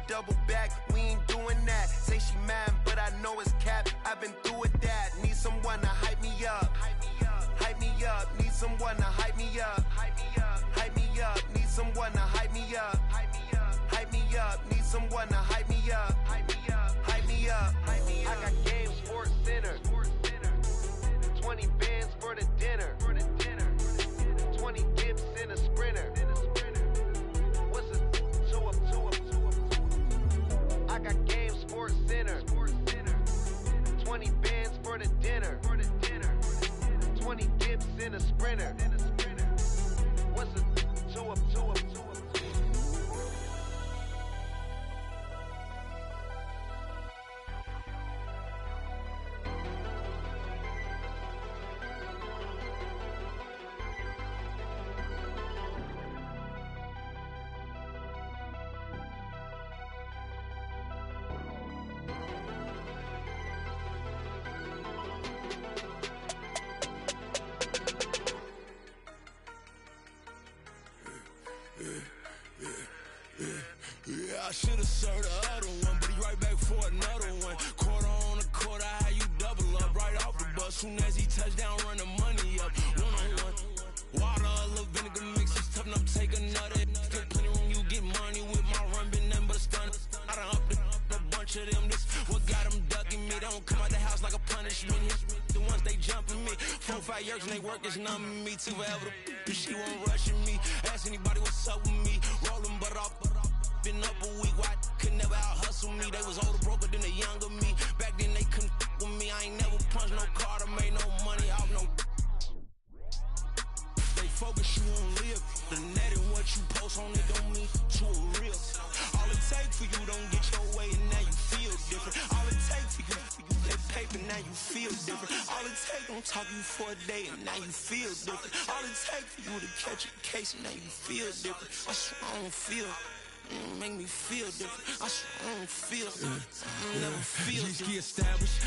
double back, we ain't doing that. Say she mad, but I know it's cap. I've been through with that. Need someone to hype me up. Hype me up. Need someone to hype me up. Hype me up. Need someone to hype me up. Hype me up. Need someone to hype me up. Hype me up. I got Game Sports Center. 20 bands for the dinner. 20 dips in a sprinter. What's a two up? I got Game Sports Center. 20 bands for the dinner. 20 dips in a sprinter. What's a two up? I should've served the other one, but he right back for another one. Quarter on a quarter, how you double up right off the bus. Soon as he touch down, run the money up. One-on-one. Water, a little vinegar mix, it's tough enough to take another. Still plenty room, you get money with my run, been nothing but a stun. I done upped a bunch of them. This what got them ducking me. They don't come out the house like a punishment. The ones they jumping me. 4 or 5 years and they work is numbing me. Too forever. She won't rushing me. Ask anybody what's up with me. Rolling butt off. Been up a week, why could never out hustle me? They was older, broker than the younger me. Back then they couldn't with me. I ain't never punched no card or made no money off no. They focus you on live. The net and what you post on it don't mean to a real. All it takes for you don't get your way and now you feel different. All it takes for you that paper now you feel different. All it takes don't talk you for a day and now you feel different. All it takes for you to catch a case and now you feel different. I swear I don't feel. Make me feel different. I swear I don't feel. Never feel different. Get established.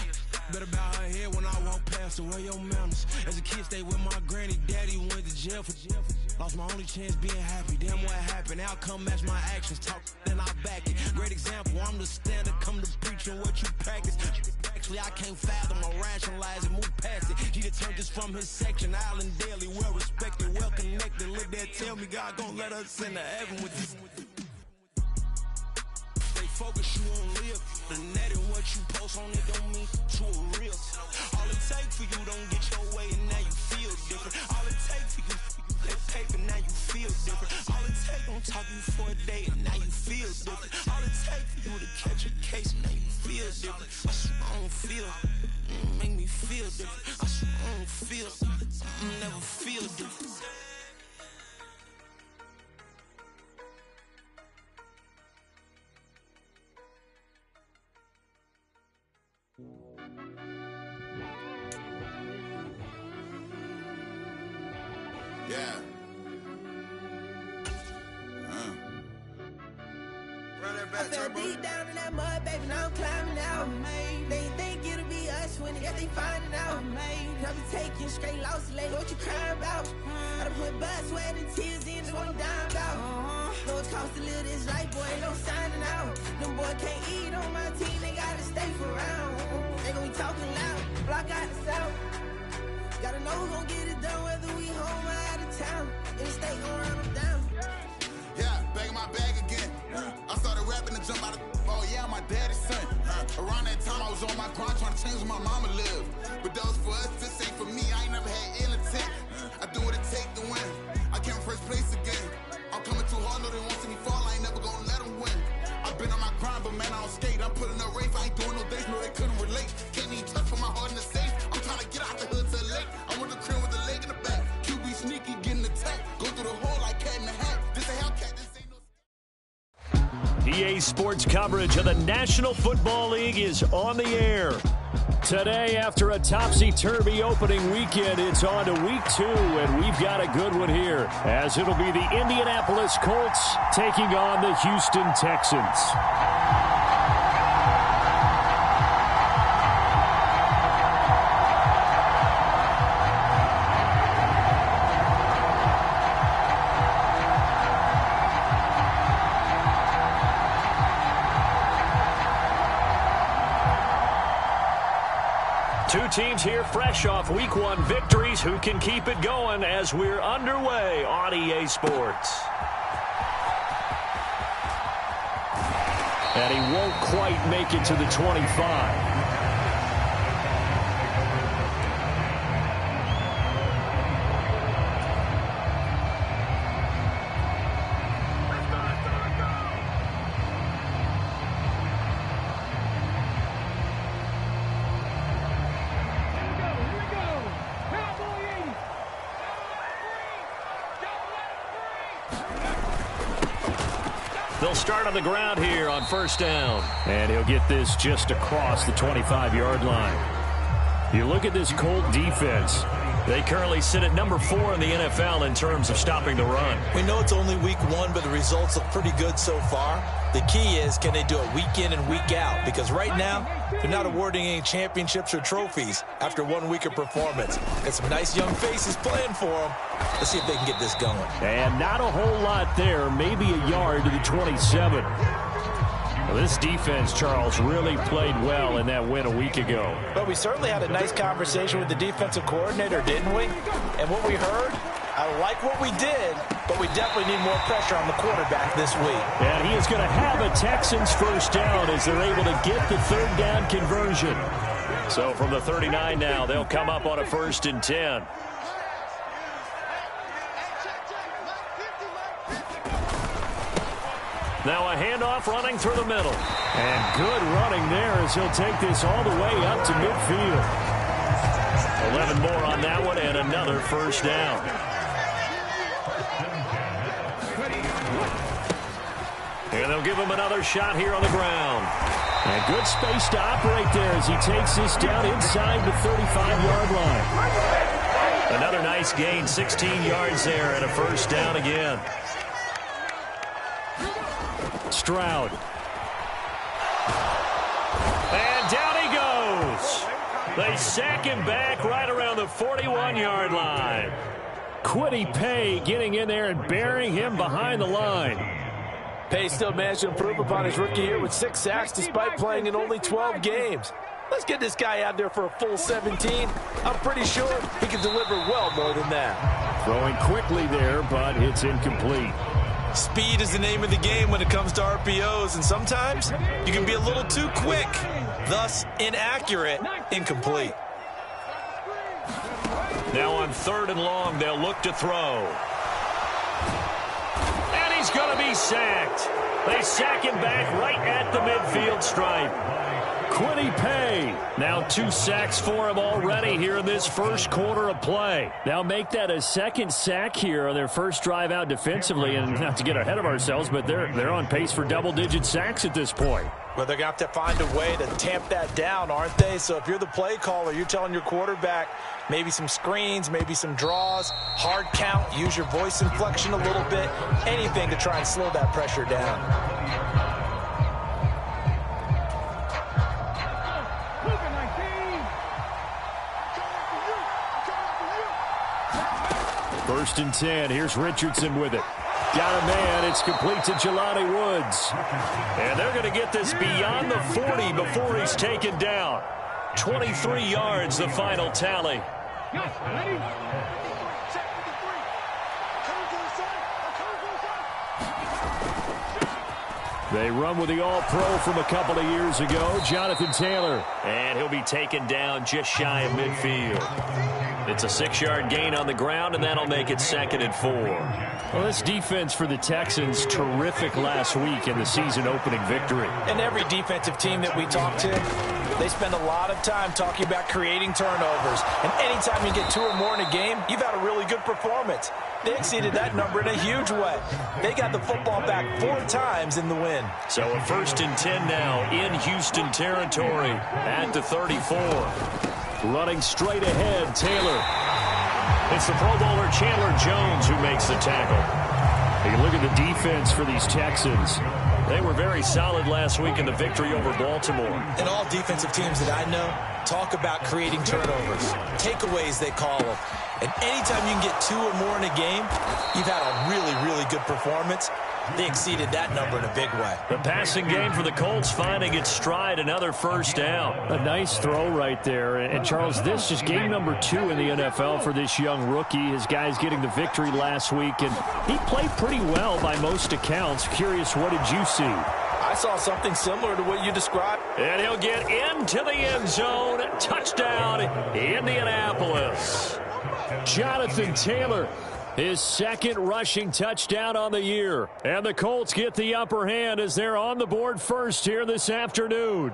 Better bow her head when I walk past her. Where your manners? As a kid, stayed with my granny. Daddy went to jail for. Lost my only chance being happy. Damn, what happened? Outcome match my actions. Talk, then I back it. Great example. I'm the standard. Come to preach on what you practice. Actually, I can't fathom or rationalize and move past it. He turned this from his section. Island Daily, well respected, well connected. Look there, tell me God gon' let us into heaven with this. Focus you on live. The net and what you post on it don't mean to a real. All it takes for you don't get your way and now you feel different. All it takes for you that paper now you feel different. All it takes don't talk you for a day and now you feel different. All it takes for you to catch a case and now you feel different. I swear I don't feel. Make me feel different. I swear I don't feel. Never feel different. Yeah. Run that back, I fell Turbo. deep down in that mud, baby, now I'm climbing out. They think it'll be us when they got they finding out. I be taking straight losses lately, what you crying about? I done put blood, sweat, and tears in, just what I'm dying about. Know it cost to live this life, boy, ain't no signing out. Them boy can't eat on my team, they gotta stay for round. They gon' be talking loud, block out the south. Gotta know who gon' get it done, whether we home or out of town. In the state gon' run them down. Yeah, back in my bag again. I started rapping to jump out of. Oh yeah, I'm my daddy's son. Around that time I was on my grind trying to change where my mama lived. But that was for us, this ain't for me. I ain't never had ill intent. I do what it take to win. I came first place again. I'm coming too hard, no they won't see me fall. I ain't never gonna let them win. I've been on my grind, but man I don't skate. I'm putting up race, I ain't doing no days, no they couldn't relate. Can't even touch for my heart in the safe. I'm trying to get out the hood to the lake. I want the crib with the leg in the back. QB sneaky, getting attacked. Go through the hole like cat in the hat. This a Hellcat, this ain't no. EA Sports coverage of the National Football League is on the air. Today, after a topsy-turvy opening weekend, it's on to week 2, and we've got a good one here, as it'll be the Indianapolis Colts taking on the Houston Texans. Two teams here fresh off Week 1 victories. Who can keep it going as we're underway on EA Sports? And he won't quite make it to the 25. They'll start on the ground here on first down. And he'll get this just across the 25-yard line. You look at this Colt defense. They currently sit at number 4 in the NFL in terms of stopping the run. We know it's only week 1, but the results look pretty good so far. The key is, can they do it week in and week out? Because right now, they're not awarding any championships or trophies after 1 week of performance. Got some nice young faces playing for them. Let's see if they can get this going. And not a whole lot there, maybe a yard to the 27. Well, this defense, Charles, really played well in that win a week ago. But we certainly had a nice conversation with the defensive coordinator, didn't we? And what we heard, I like what we did, but we definitely need more pressure on the quarterback this week. And he is going to have a Texans first down as they're able to get the third down conversion. So from the 39 now, they'll come up on a 1st and 10. Now a handoff running through the middle. And good running there as he'll take this all the way up to midfield. 11 more on that one and another first down. And they'll give him another shot here on the ground. And good space to operate there as he takes this down inside the 35-yard line. Another nice gain, 16 yards there and a first down again. Stroud. And down he goes. They sack him back right around the 41-yard line. Kwity Paye getting in there and burying him behind the line. Paye still managed to improve upon his rookie year with 6 sacks despite playing in only 12 games. Let's get this guy out there for a full 17. I'm pretty sure he can deliver well more than that. Throwing quickly there, but it's incomplete. Speed is the name of the game when it comes to RPOs, and sometimes you can be a little too quick, thus inaccurate, incomplete. Now on 3rd and long, they'll look to throw. And he's going to be sacked. They sack him back right at the midfield stripe. Kwity Paye. Now 2 sacks for him already here in this first quarter of play. Now make that a 2nd sack here on their first drive out defensively. And not to get ahead of ourselves, but they're on pace for double-digit sacks at this point. Well, they're going to have to find a way to tamp that down, aren't they? So if you're the play caller, you're telling your quarterback maybe some screens, maybe some draws, hard count, use your voice inflection a little bit, anything to try and slow that pressure down. First and 10. Here's Richardson with it. Got a man. It's complete to Jelani Woods. And they're going to get this beyond the 40 before he's taken down. 23 yards, the final tally. They run with the All-Pro from a couple of years ago, Jonathan Taylor. And he'll be taken down just shy of midfield. It's a 6-yard gain on the ground, and that'll make it 2nd and 4. Well, this defense for the Texans, terrific last week in the season-opening victory. And every defensive team that we talk to, they spend a lot of time talking about creating turnovers. And anytime you get 2 or more in a game, you've had a really good performance. They exceeded that number in a huge way. They got the football back 4 times in the win. So a 1st and 10 now in Houston territory at the 34. Running straight ahead, Taylor. It's the Pro Bowler Chandler Jones who makes the tackle. You can look at the defense for these Texans. They were very solid last week in the victory over Baltimore. And all defensive teams that I know talk about creating turnovers. Takeaways, they call them. And anytime you can get 2 or more in a game, you've had a really, really good performance. they exceeded that number in a big way. The passing game for the Colts finding its stride, another first down. A nice throw right there. And Charles, this is game number 2 in the NFL for this young rookie. His guys getting the victory last week, and he played pretty well by most accounts. Curious, what did you see? I saw something similar to what you described. And he'll get into the end zone. Touchdown, Indianapolis. Jonathan Taylor, his second rushing touchdown on the year. And the Colts get the upper hand as they're on the board first here this afternoon.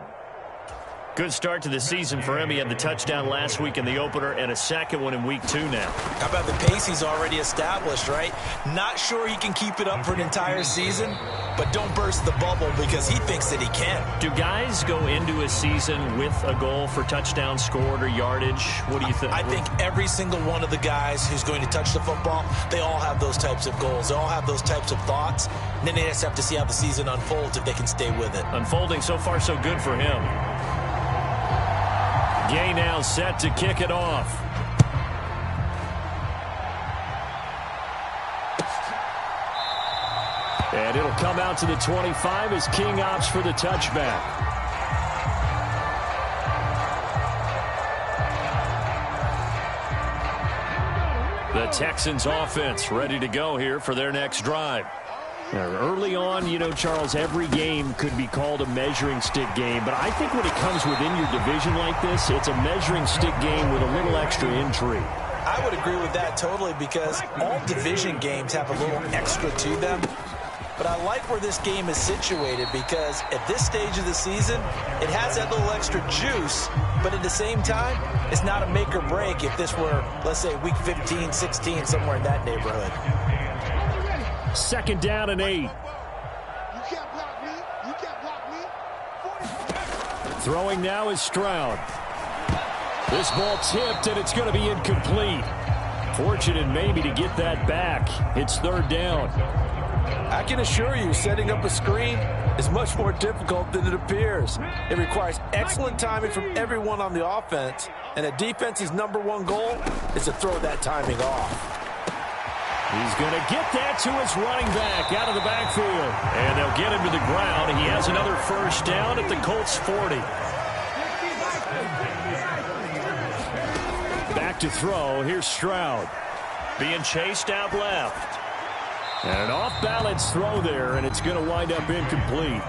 Good start to the season for him. He had the touchdown last week in the opener and a second one in week 2 now. How about the pace he's already established, right? Not sure he can keep it up for an entire season, but don't burst the bubble because he thinks that he can. Do guys go into a season with a goal for touchdown scored or yardage? What do you think? I think every single one of the guys who's going to touch the football, they all have those types of goals. They all have those types of thoughts. And then they just have to see how the season unfolds if they can stay with it. Unfolding so far so good for him. Gay now set to kick it off. And it'll come out to the 25 as King opts for the touchback. The Texans offense ready to go here for their next drive. Early on, you know, Charles, every game could be called a measuring stick game. But I think when it comes within your division like this, it's a measuring stick game with a little extra intrigue. I would agree with that totally because all division games have a little extra to them. But I like where this game is situated because at this stage of the season, it has that little extra juice. But at the same time, it's not a make or break if this were, let's say, week 15, 16, somewhere in that neighborhood. 2nd down and 8. Throwing now is Stroud. This ball tipped, and it's going to be incomplete. Fortunate maybe to get that back. It's 3rd down. I can assure you, setting up a screen is much more difficult than it appears. It requires excellent timing from everyone on the offense, and a defense's #1 goal is to throw that timing off. He's going to get that to his running back out of the backfield. And they'll get him to the ground. He has another first down at the Colts 40. Back to throw. Here's Stroud. Being chased out left. And an off-balance throw there, and it's going to wind up incomplete.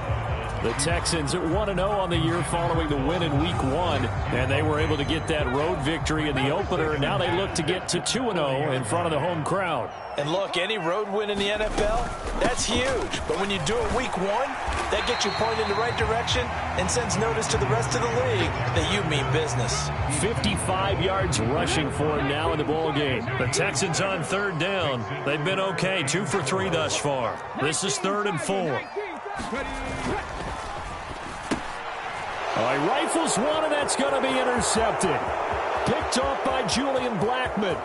The Texans at 1-0 on the year following the win in week 1. And they were able to get that road victory in the opener. And now they look to get to 2-0 in front of the home crowd. And look, any road win in the NFL, that's huge. But when you do it week 1, that gets you pointed in the right direction and sends notice to the rest of the league that you mean business. 55 yards rushing for him now in the ball game. The Texans on 3rd down. They've been okay, 2 for 3 thus far. This is 3rd and 4. All right, rifles one, and that's going to be intercepted. Picked off by Julian Blackmon.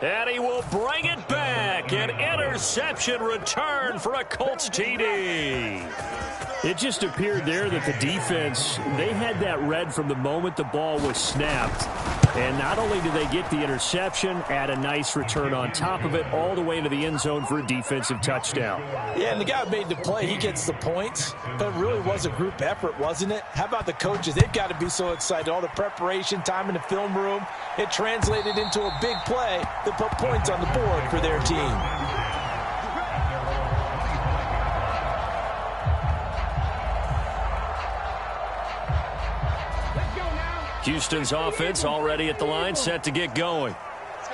And he will bring it back. An interception return for a Colts TD. It just appeared there that the defense, they had that read from the moment the ball was snapped. And not only did they get the interception, add a nice return on top of it, all the way into the end zone for a defensive touchdown. Yeah, and the guy who made the play, he gets the points. But it really was a group effort, wasn't it? How about the coaches? They've got to be so excited. All the preparation, time in the film room, it translated into a big play that put points on the board for their team. Houston's offense already at the line, set to get going.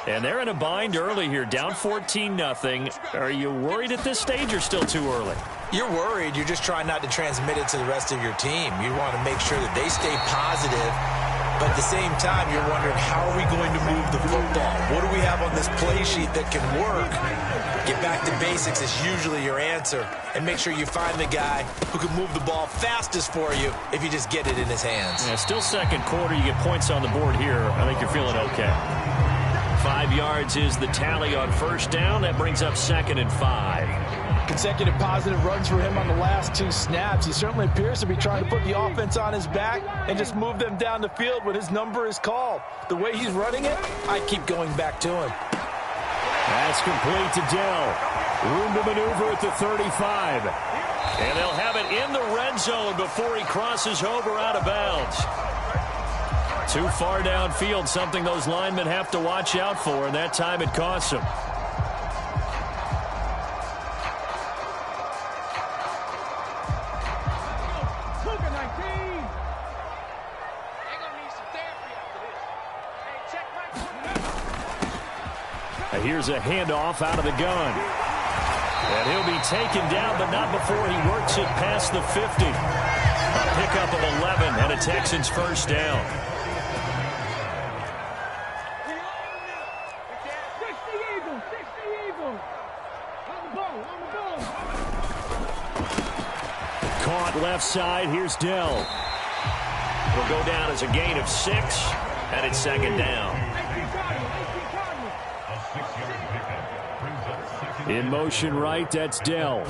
And they're in a bind early here, down 14-0. Are you worried at this stage or still too early? You're worried. You're just trying not to transmit it to the rest of your team. You want to make sure that they stay positive. But at the same time, you're wondering, how are we going to move the football? What do we have on this play sheet that can work? Get back to basics is usually your answer. And make sure you find the guy who can move the ball fastest for you if you just get it in his hands. Yeah, still second quarter. You get points on the board here. I think you're feeling okay. 5 yards is the tally on first down. That brings up 2nd and 5. Consecutive positive runs for him on the last 2 snaps. He certainly appears to be trying to put the offense on his back and just move them down the field when his number is called. The way he's running it, I keep going back to him. That's complete to Dell. Room to maneuver at the 35. And they'll have it in the red zone before he crosses over out of bounds. Too far downfield, something those linemen have to watch out for, and that time it costs them. Here's a handoff out of the gun. And he'll be taken down, but not before he works it past the 50. A pickup of 11 and a Texans first down. Caught left side. Here's Dell. Will go down as a gain of 6, and it's second down. In motion right, that's Dell.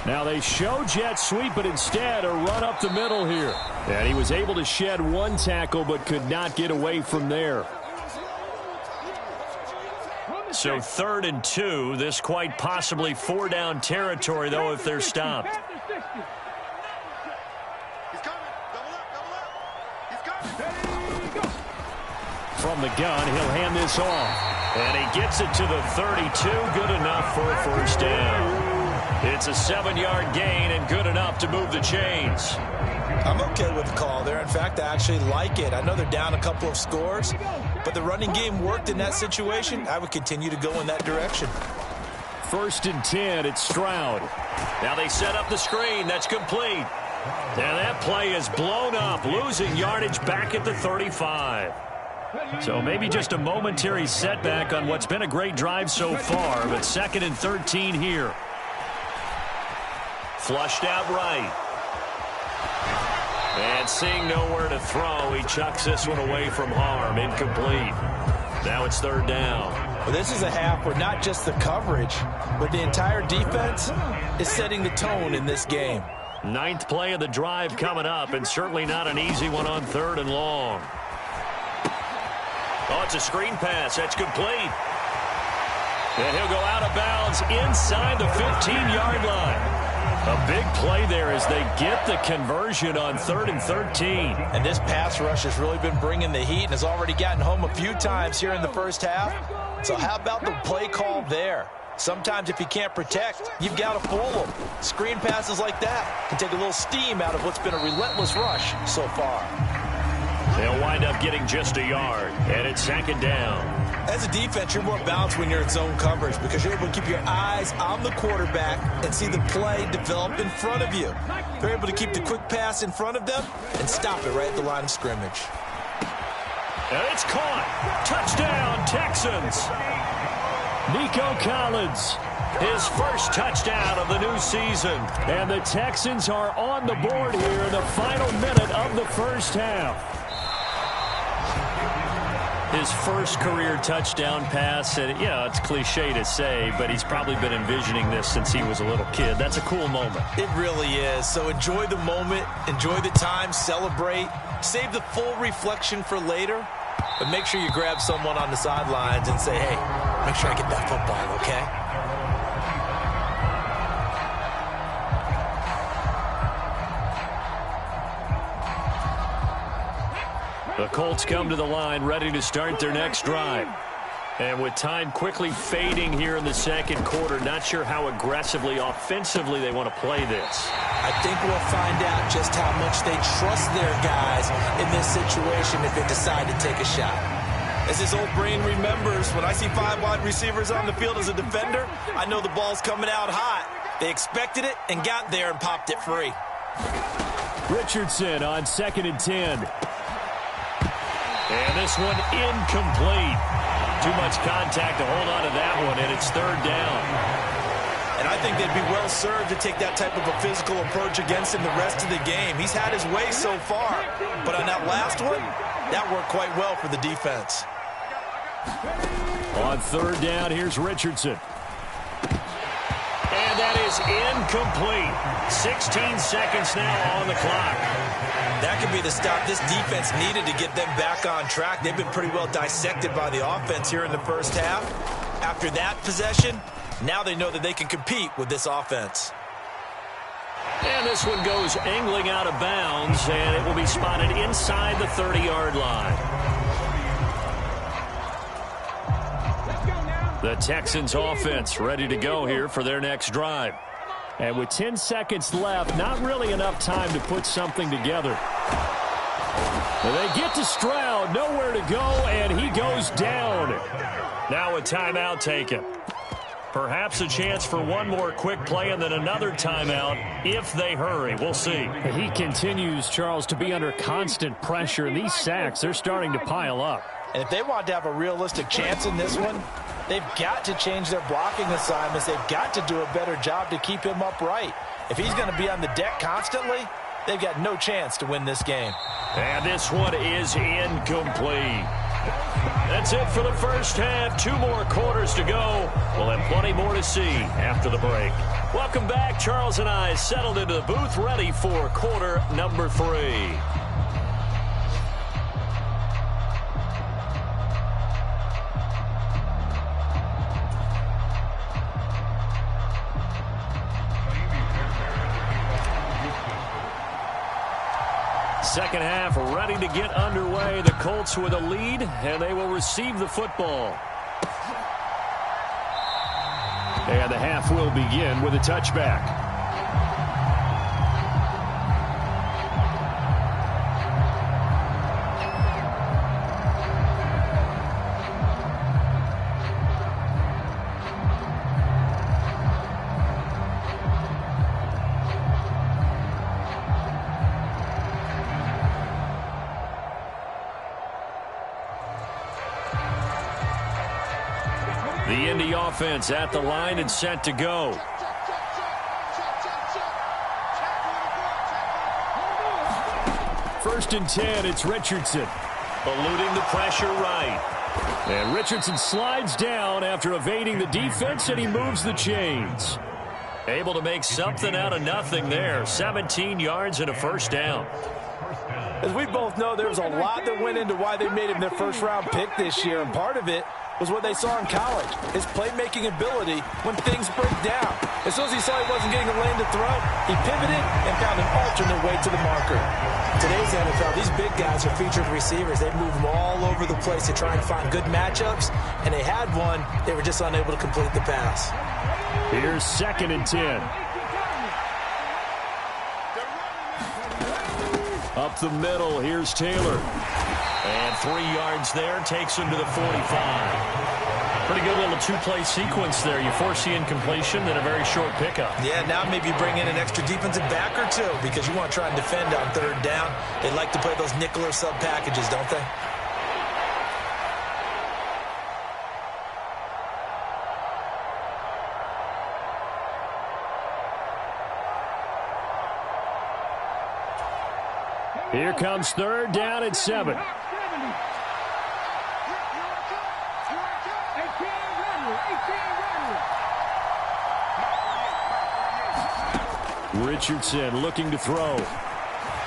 Now they show jet sweep, but instead a run up the middle here. And he was able to shed one tackle, but could not get away from there. So 3rd and 2. This quite possibly 4-down territory, though, if they're stopped. From the gun, he'll hand this off. And he gets it to the 32. Good enough for a first down. It's a 7-yard gain and good enough to move the chains. I'm okay with the call there. In fact, I actually like it. I know they're down a couple of scores, but the running game worked in that situation. I would continue to go in that direction. 1st and 10, it's Stroud. Now they set up the screen. That's complete. And that play is blown up, losing yardage back at the 35. So maybe just a momentary setback on what's been a great drive so far, but 2nd and 13 here. Flushed out right. And seeing nowhere to throw, he chucks this one away from harm. Incomplete. Now it's 3rd down. Well, this is a half where not just the coverage, but the entire defense is setting the tone in this game. 9th play of the drive coming up, and certainly not an easy one on 3rd and long. Oh, it's a screen pass. That's complete. And he'll go out of bounds inside the 15-yard line. A big play there as they get the conversion on 3rd and 13. And this pass rush has really been bringing the heat and has already gotten home a few times here in the first half. So how about the play call there? Sometimes if you can't protect, you've got to fool them. Screen passes like that can take a little steam out of what's been a relentless rush so far. They'll wind up getting just a yard, and it's 2nd down. As a defense, you're more balanced when you're in zone coverage because you're able to keep your eyes on the quarterback and see the play develop in front of you. They're able to keep the quick pass in front of them and stop it right at the line of scrimmage. And it's caught. Touchdown, Texans. Nico Collins, his first touchdown of the new season. And the Texans are on the board here in the final minute of the first half. His first career touchdown pass, and yeah, it's cliche to say, but he's probably been envisioning this since he was a little kid. That's a cool moment. It really is. So enjoy the moment, enjoy the time, celebrate, save the full reflection for later, but make sure you grab someone on the sidelines and say, hey, make sure I get that football, okay? The Colts come to the line, ready to start their next drive. And with time quickly fading here in the second quarter, not sure how aggressively, offensively they want to play this. I think we'll find out just how much they trust their guys in this situation if they decide to take a shot. As his old brain remembers, when I see 5 wide receivers on the field as a defender, I know the ball's coming out hot. They expected it and got there and popped it free. Richardson on 2nd and 10. And this one incomplete. Too much contact to hold on to that one, and it's 3rd down. And I think they'd be well served to take that type of a physical approach against him the rest of the game. He's had his way so far, but on that last one, that worked quite well for the defense. On 3rd down, here's Richardson. And that is incomplete. 16 seconds now on the clock. That could be the stop this defense needed to get them back on track. They've been pretty well dissected by the offense here in the first half. After that possession, now they know that they can compete with this offense. And this one goes angling out of bounds, and it will be spotted inside the 30-yard line. The Texans offense ready to go here for their next drive. And with 10 seconds left, not really enough time to put something together. They get to Stroud, nowhere to go, and he goes down. Now a timeout taken. Perhaps a chance for one more quick play and then another timeout if they hurry. We'll see. He continues, Charles, to be under constant pressure. And these sacks, they're starting to pile up. And if they want to have a realistic chance in this one, they've got to change their blocking assignments. They've got to do a better job to keep him upright. If he's going to be on the deck constantly, they've got no chance to win this game. And this one is incomplete. That's it for the first half. 2 more quarters to go. We'll have plenty more to see after the break. Welcome back. Charles and I settled into the booth, ready for quarter number 3. Second half ready to get underway. The Colts with a lead, and they will receive the football. And the half will begin with a touchback. The Indy offense at the line and set to go. First and 10, it's Richardson. Eluding the pressure right. And Richardson slides down after evading the defense, and he moves the chains. Able to make something out of nothing there. 17 yards and a first down. As we both know, there's a lot that went into why they made him their first-round pick this year, and part of it was what they saw in college, his playmaking ability when things break down. As soon as he saw he wasn't getting a lane to throw, he pivoted and found an alternate way to the marker. Today's NFL, these big guys are featured receivers. They move them all over the place to try and find good matchups, and they had one. They were just unable to complete the pass. Here's 2nd and 10. Up the middle, here's Taylor. And 3 yards there, takes him to the 45. Pretty good little 2-play sequence there. You force the incompletion, then a very short pickup. Yeah, now maybe bring in an extra defensive back or two because you want to try and defend on 3rd down. They like to play those nickel or sub packages, don't they? Here comes 3rd down at 7. Richardson looking to throw.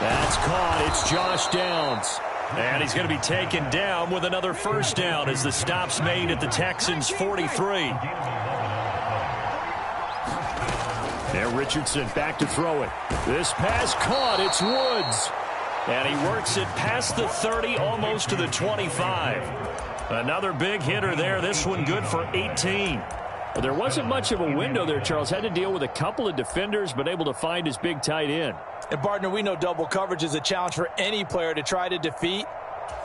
That's caught. It's Josh Downs. And he's going to be taken down with another first down as the stop's made at the Texans' 43. And Richardson back to throw it. This pass caught. It's Woods. And he works it past the 30, almost to the 25. Another big hitter there. This one good for 18. Well, there wasn't much of a window there, Charles. Had to deal with a couple of defenders, but able to find his big tight end. And, partner, we know double coverage is a challenge for any player to try to defeat.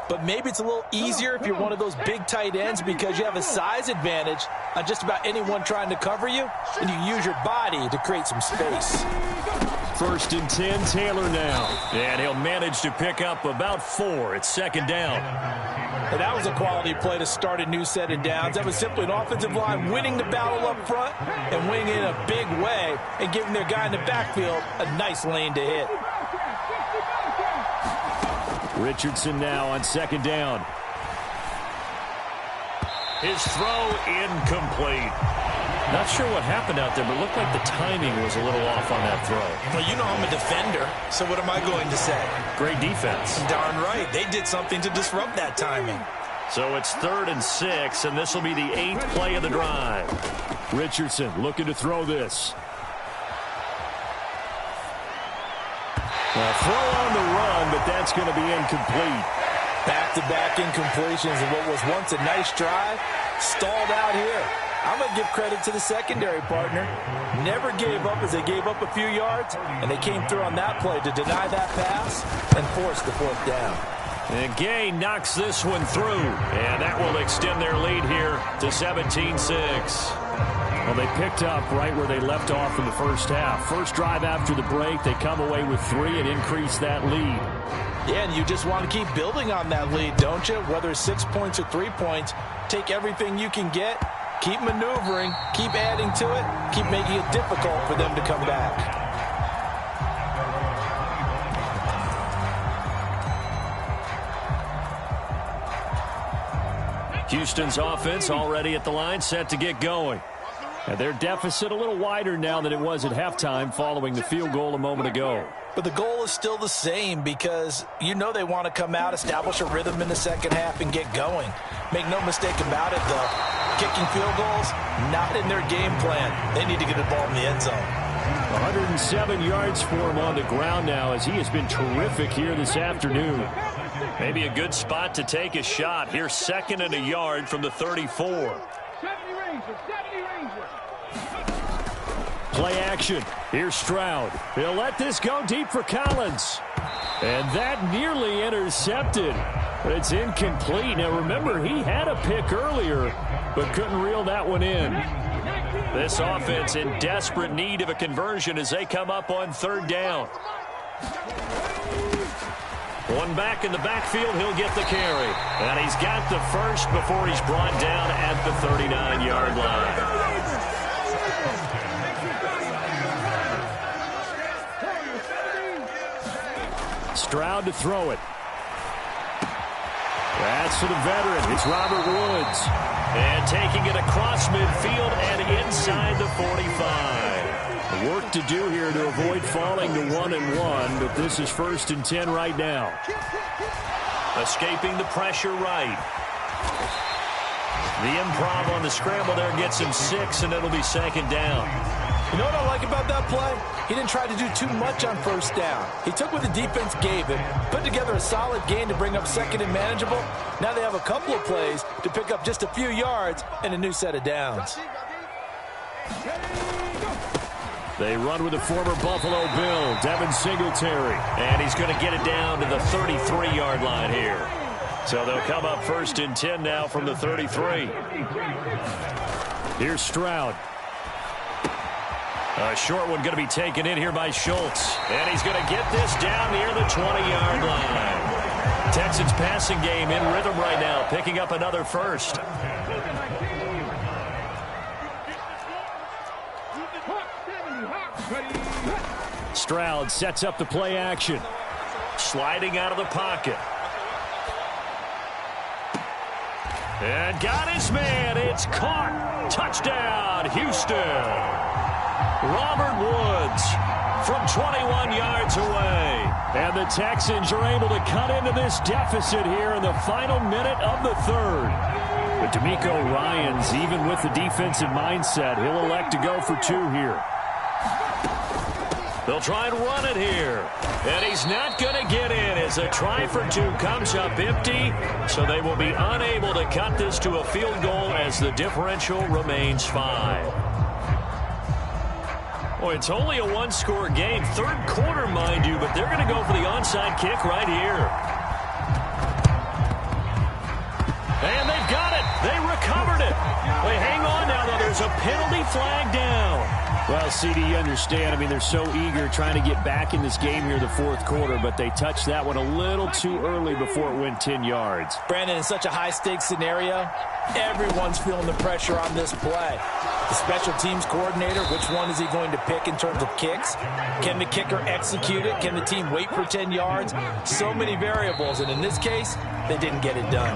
But maybe it's a little easier if you're one of those big tight ends because you have a size advantage on just about anyone trying to cover you, and you use your body to create some space. 1st and 10, Taylor now. And he'll manage to pick up about 4. It's 2nd down. And that was a quality play to start a new set of downs. That was simply an offensive line winning the battle up front and winning it in a big way and giving their guy in the backfield a nice lane to hit. Richardson now on 2nd down. His throw incomplete. Not sure what happened out there, but it looked like the timing was a little off on that throw. Well, you know I'm a defender, so what am I going to say? Great defense. Darn right. They did something to disrupt that timing. So it's 3rd and 6, and this will be the 8th play of the drive. Richardson looking to throw this. A throw on the run, but that's going to be incomplete. Back-to-back incompletions in what was once a nice drive, stalled out here. I'm going to give credit to the secondary partner. Never gave up as they gave up a few yards, and they came through on that play to deny that pass and force the 4th down. And Gay knocks this one through, and that will extend their lead here to 17-6. Well, they picked up right where they left off in the first half. First drive after the break, they come away with 3 and increase that lead. Yeah, and you just want to keep building on that lead, don't you? Whether it's 6 points or 3 points, take everything you can get, keep maneuvering, keep adding to it, keep making it difficult for them to come back. Houston's offense already at the line, set to get going. And their deficit a little wider now than it was at halftime following the field goal a moment ago. But the goal is still the same because you know they want to come out, establish a rhythm in the second half, and get going. Make no mistake about it, though. Kicking field goals, not in their game plan. They need to get the ball in the end zone. 107 yards for him on the ground now as he has been terrific here this afternoon. Maybe a good spot to take a shot. Here's 2nd and a yard from the 34. Play action. Here's Stroud. He'll let this go deep for Collins. And that nearly intercepted. But it's incomplete. Now remember, he had a pick earlier, but couldn't reel that one in. This offense in desperate need of a conversion as they come up on 3rd down. One back in the backfield, he'll get the carry. And he's got the first before he's brought down at the 39-yard line. Stroud to throw it. That's to the veteran. It's Robert Woods. And taking it across midfield and inside the 45. Work to do here to avoid falling to 1-1, but this is 1st and 10 right now. Escaping the pressure right. The improv on the scramble there gets him 6, and it'll be 2nd down. You know what I like about that play? He didn't try to do too much on 1st down. He took what the defense gave him, put together a solid gain to bring up 2nd and manageable. Now they have a couple of plays to pick up just a few yards and a new set of downs. They run with the former Buffalo Bill, Devin Singletary. And he's going to get it down to the 33-yard line here. So they'll come up 1st and 10 now from the 33. Here's Stroud. A short one going to be taken in here by Schultz. And he's going to get this down near the 20-yard line. Texans passing game in rhythm right now, picking up another first. Stroud sets up the play action. Sliding out of the pocket. And got his man. It's caught. Touchdown, Houston. Robert Woods from 21 yards away. And the Texans are able to cut into this deficit here in the final minute of the 3rd. But DeMeco Ryans, even with the defensive mindset, he'll elect to go for 2 here. They'll try and run it here. And he's not going to get in as a try for 2 comes up empty. So they will be unable to cut this to a field goal as the differential remains 5. Boy, it's only a 1-score game. 3rd quarter, mind you, but they're going to go for the onside kick right here. And they've got it. They recovered it. They hang on now, though. There's a penalty flag down. Well, CD, you understand. I mean, they're so eager trying to get back in this game here the 4th quarter, but they touched that one a little too early before it went 10 yards. Brandon, in such a high-stakes scenario, everyone's feeling the pressure on this play. The special teams coordinator, which one is he going to pick in terms of kicks? Can the kicker execute it? Can the team wait for 10 yards? So many variables, and in this case, they didn't get it done.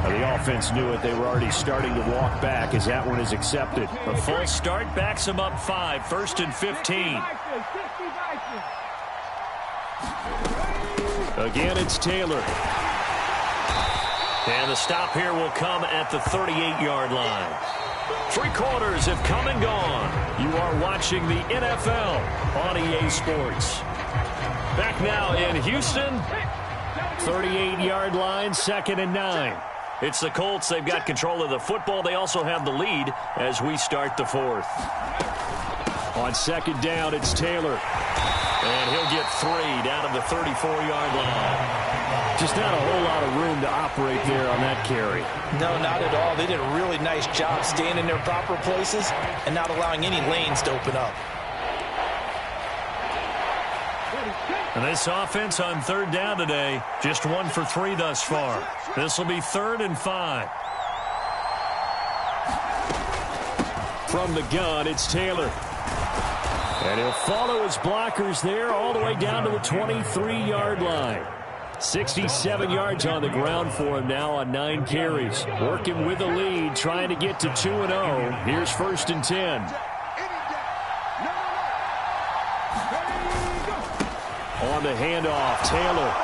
The offense knew it. They were already starting to walk back as that one is accepted. A false start backs them up 5, 1st and 15. Again, it's Taylor. And the stop here will come at the 38-yard line. 3 quarters have come and gone. You are watching the NFL on EA Sports. Back now in Houston. 38-yard line, 2nd and 9. It's the Colts. They've got control of the football. They also have the lead as we start the 4th. On 2nd down, it's Taylor. And he'll get 3 down to the 34-yard line. Just not a whole lot of room to operate there on that carry. No, not at all. They did a really nice job staying in their proper places and not allowing any lanes to open up. And this offense on 3rd down today, just 1 for 3 thus far. This will be 3rd and 5. From the gun, it's Taylor. And he'll follow his blockers there all the way down to the 23-yard line. 67 yards on the ground for him now on 9 carries. Working with the lead, trying to get to 2-0. Here's 1st and 10. On the handoff, Taylor.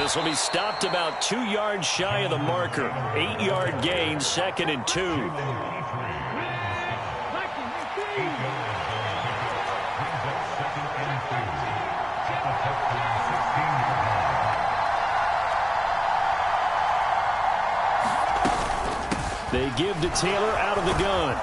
This will be stopped about 2 yards shy of the marker. 8-yard gain, 2nd and 2. They give to Taylor out of the gun.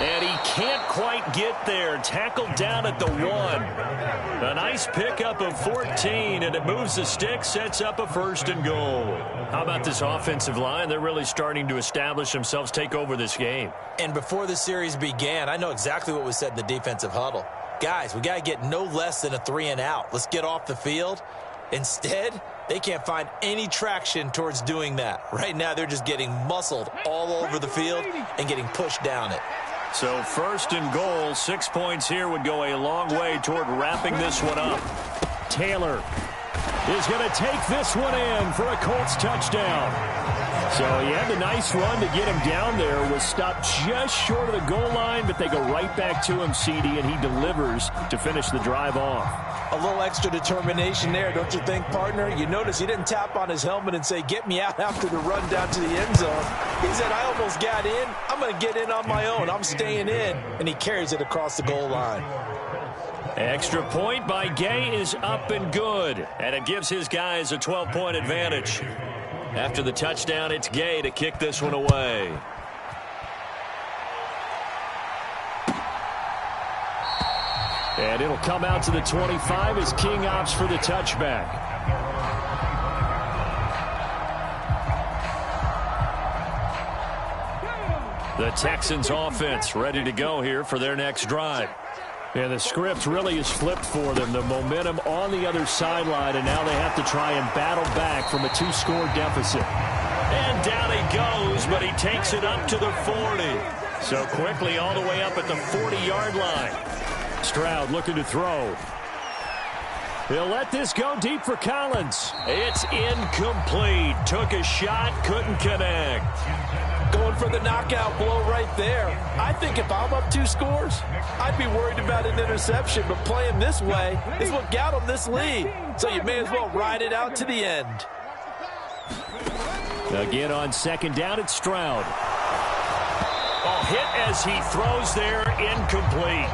And he can't quite get there. Tackled down at the 1. A nice pickup of 14, and it moves the stick, sets up a 1st and goal. How about this offensive line? They're really starting to establish themselves, take over this game. And before the series began, I know exactly what was said in the defensive huddle. Guys, we got to get no less than a 3 and out. Let's get off the field. Instead, they can't find any traction towards doing that. Right now, they're just getting muscled all over the field and getting pushed down it. So 1st and goal, 6 points here would go a long way toward wrapping this one up. Taylor is going to take this one in for a Colts touchdown. So he had the nice run to get him down there, was stopped just short of the goal line, but they go right back to him, CD, and he delivers to finish the drive off. A little extra determination there, don't you think, partner? You notice he didn't tap on his helmet and say, get me out after the run down to the end zone. He said, I almost got in. I'm going to get in on my own. I'm staying in. And he carries it across the goal line. Extra point by Gay is up and good. And it gives his guys a 12-point advantage. After the touchdown, it's Gay to kick this one away. And it'll come out to the 25 as King opts for the touchback. The Texans offense ready to go here for their next drive. And the script really is flipped for them. The momentum on the other sideline, and now they have to try and battle back from a 2-score deficit. And down he goes, but he takes it up to the 40. So quickly all the way up at the 40-yard line. Stroud looking to throw. He'll let this go deep for Collins. It's incomplete. Took a shot, couldn't connect. Going for the knockout blow right there. I think if I'm up 2 scores, I'd be worried about an interception, but playing this way is what got him this lead. So you may as well ride it out to the end. Again on 2nd down, it's Stroud. Oh, hit as he throws there, incomplete.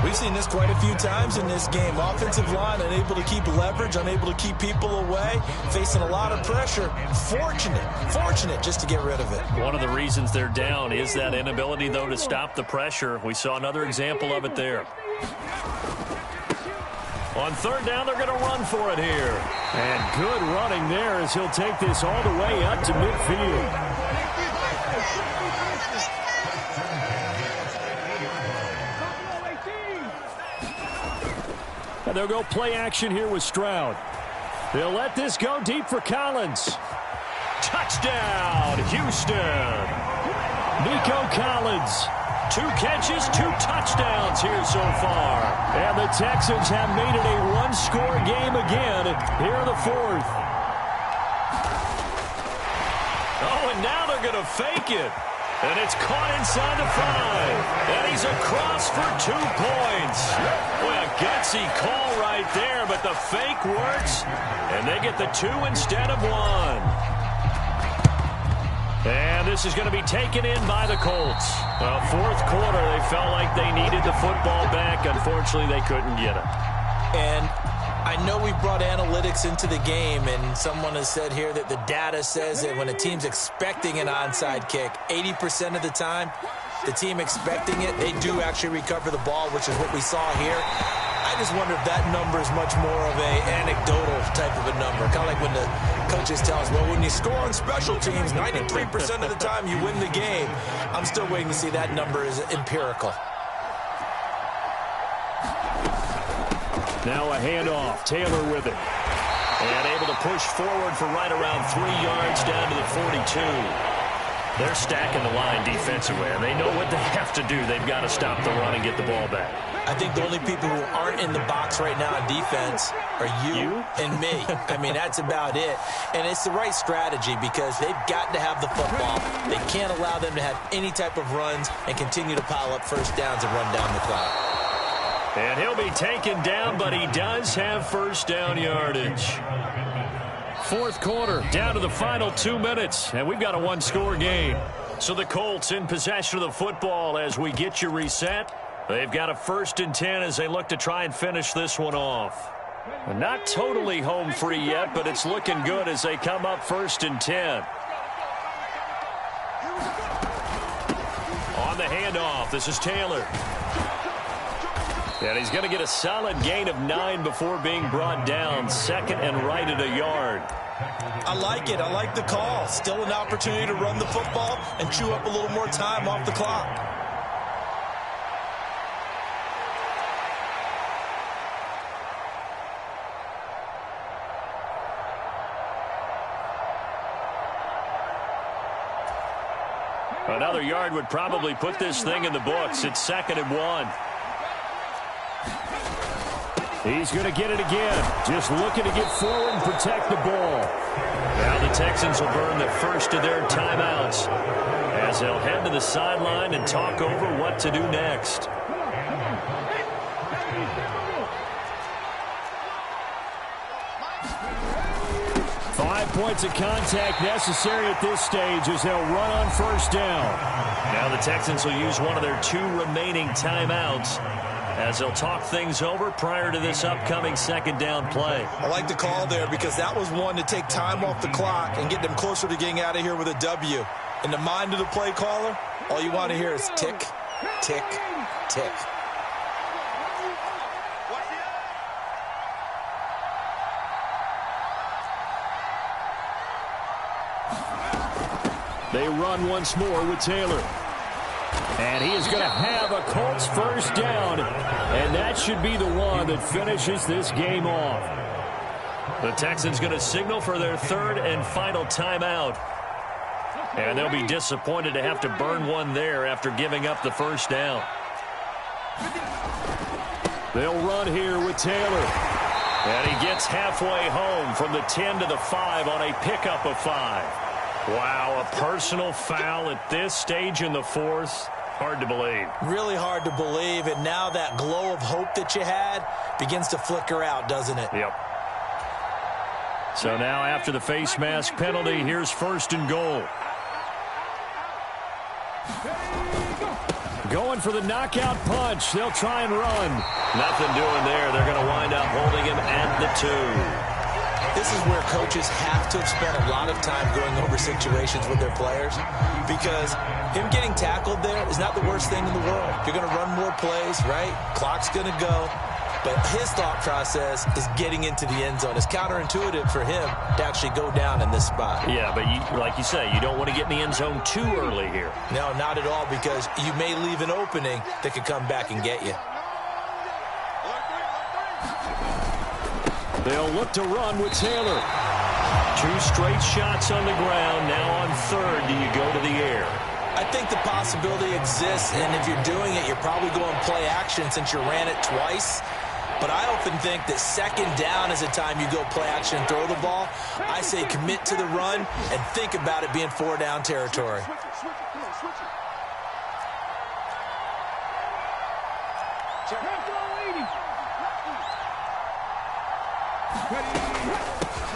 We've seen this quite a few times in this game. Offensive line unable to keep leverage, unable to keep people away, facing a lot of pressure. Fortunate just to get rid of it. One of the reasons they're down is that inability, though, to stop the pressure. We saw another example of it there. On 3rd down, they're going to run for it here. And good running there as he'll take this all the way up to midfield. And they'll go play action here with Stroud. They'll let this go deep for Collins. Touchdown, Houston. Nico Collins. 2 catches, 2 touchdowns here so far. And the Texans have made it a 1-score game again here in the 4th. and now they're going to fake it. And it's caught inside the 5. And he's across for 2 points. Boy, a gutsy call right there, but the fake works. And they get the 2 instead of 1. And this is going to be taken in by the Colts. Well, fourth quarter, they felt like they needed the football back. Unfortunately, they couldn't get it. And I know we brought analytics into the game, and someone has said here that the data says that when a team's expecting an onside kick, 80% of the time, the team expecting it, they do actually recover the ball, which is what we saw here. I just wonder if that number is much more of an anecdotal type of a number. Kind of like when the coaches tell us, well, when you score on special teams, 93% of the time you win the game. I'm still waiting to see that number is empirical. Now a handoff. Taylor with it. And able to push forward for right around 3 yards down to the 42. They're stacking the line defensively, and they know what they have to do. They've got to stop the run and get the ball back. I think the only people who aren't in the box right now on defense are you and me. I mean, that's about it. And it's the right strategy because they've got to have the football. They can't allow them to have any type of runs and continue to pile up first downs and run down the clock. And he'll be taken down, but he does have first down yardage. Fourth quarter, down to the final 2 minutes, and we've got a one-score game. So the Colts in possession of the football as we get you reset. They've got a 1st and 10 as they look to try and finish this one off. Not totally home free yet, but it's looking good as they come up 1st and 10. On the handoff, this is Taylor. And he's going to get a solid gain of 9 before being brought down. 2nd and right at a yard. I like it. I like the call. Still an opportunity to run the football and chew up a little more time off the clock. Another yard would probably put this thing in the books. It's 2nd and 1. He's going to get it again. Just looking to get forward and protect the ball. Now the Texans will burn the first of their timeouts as they'll head to the sideline and talk over what to do next. Five points of contact necessary at this stage as they'll run on first down. Now the Texans will use one of their 2 remaining timeouts as they'll talk things over prior to this upcoming 2nd down play. I like the call there because that was one to take time off the clock and get them closer to getting out of here with a W. In the mind of the play caller, all you want to hear is tick, tick, tick. They run once more with Taylor. And he is going to have a Colts first down. And that should be the one that finishes this game off. The Texans going to signal for their 3rd and final timeout. And they'll be disappointed to have to burn one there after giving up the first down. They'll run here with Taylor. And he gets halfway home from the 10 to the 5 on a pickup of 5. Wow, a personal foul at this stage in the 4th. Hard to believe. Really hard to believe, and now that glow of hope that you had begins to flicker out, doesn't it? Yep. So now after the face mask penalty, here's 1st and goal. Going for the knockout punch. They'll try and run. Nothing doing there. They're going to wind up holding him at the 2. This is where coaches have to have spent a lot of time going over situations with their players because him getting tackled there is not the worst thing in the world. You're going to run more plays, right? Clock's going to go. But his thought process is getting into the end zone. It's counterintuitive for him to actually go down in this spot. Yeah, but like you say, you don't want to get in the end zone too early here. No, not at all, because you may leave an opening that could come back and get you. They'll look to run with Taylor. 2 straight shots on the ground. Now on 3rd, do you go to the air? I think the possibility exists, and if you're doing it, you're probably going play action since you ran it twice. But I often think that second down is the time you go play action and throw the ball. I say commit to the run and think about it being 4-down territory.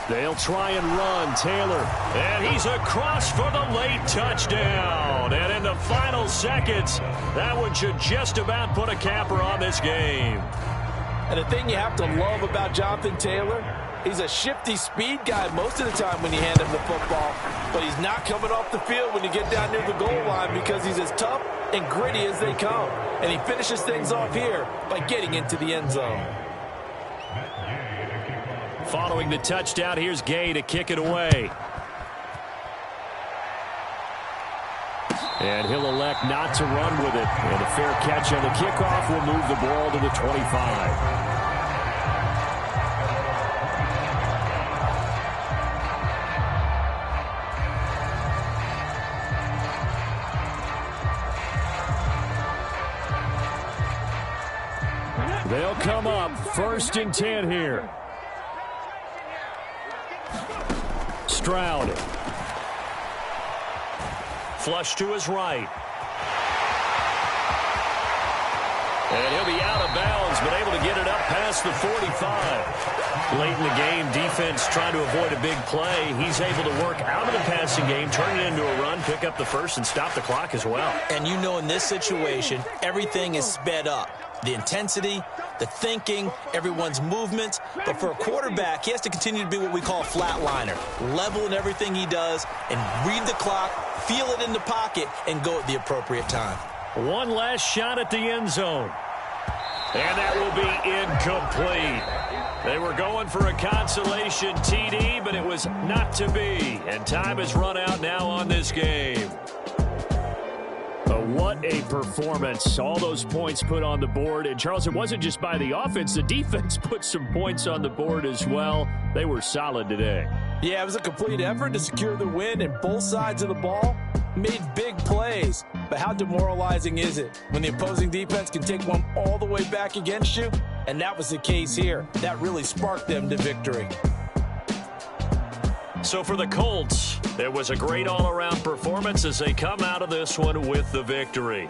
They'll try and run. Taylor. And he's across for the late touchdown. And in the final seconds, that one should just about put a capper on this game. And the thing you have to love about Jonathan Taylor, he's a shifty speed guy most of the time when you hand him the football. But he's not coming off the field when you get down near the goal line because he's as tough and gritty as they come. And he finishes things off here by getting into the end zone. Following the touchdown, here's Gay to kick it away. And he'll elect not to run with it. And a fair catch on the kickoff will move the ball to the 25. They'll come up 1st and 10 here. Stroud. Flush to his right. And he'll be out of bounds, but able to get it up past the 45. Late in the game, defense trying to avoid a big play. He's able to work out of the passing game, turn it into a run, pick up the first, and stop the clock as well. And you know in this situation, everything is sped up. The intensity, the thinking, everyone's movements. But for a quarterback, he has to continue to be what we call a flatliner. Level in everything he does and read the clock, feel it in the pocket, and go at the appropriate time. One last shot at the end zone. And that will be incomplete. They were going for a consolation TD, but it was not to be. And time has run out now on this game. What a performance. All those points put on the board. And, Charles, it wasn't just by the offense. The defense put some points on the board as well. They were solid today. Yeah, it was a complete effort to secure the win, and both sides of the ball made big plays. But how demoralizing is it when the opposing defense can take one all the way back against you? And that was the case here. That really sparked them to victory. So for the Colts, it was a great all-around performance as they come out of this one with the victory.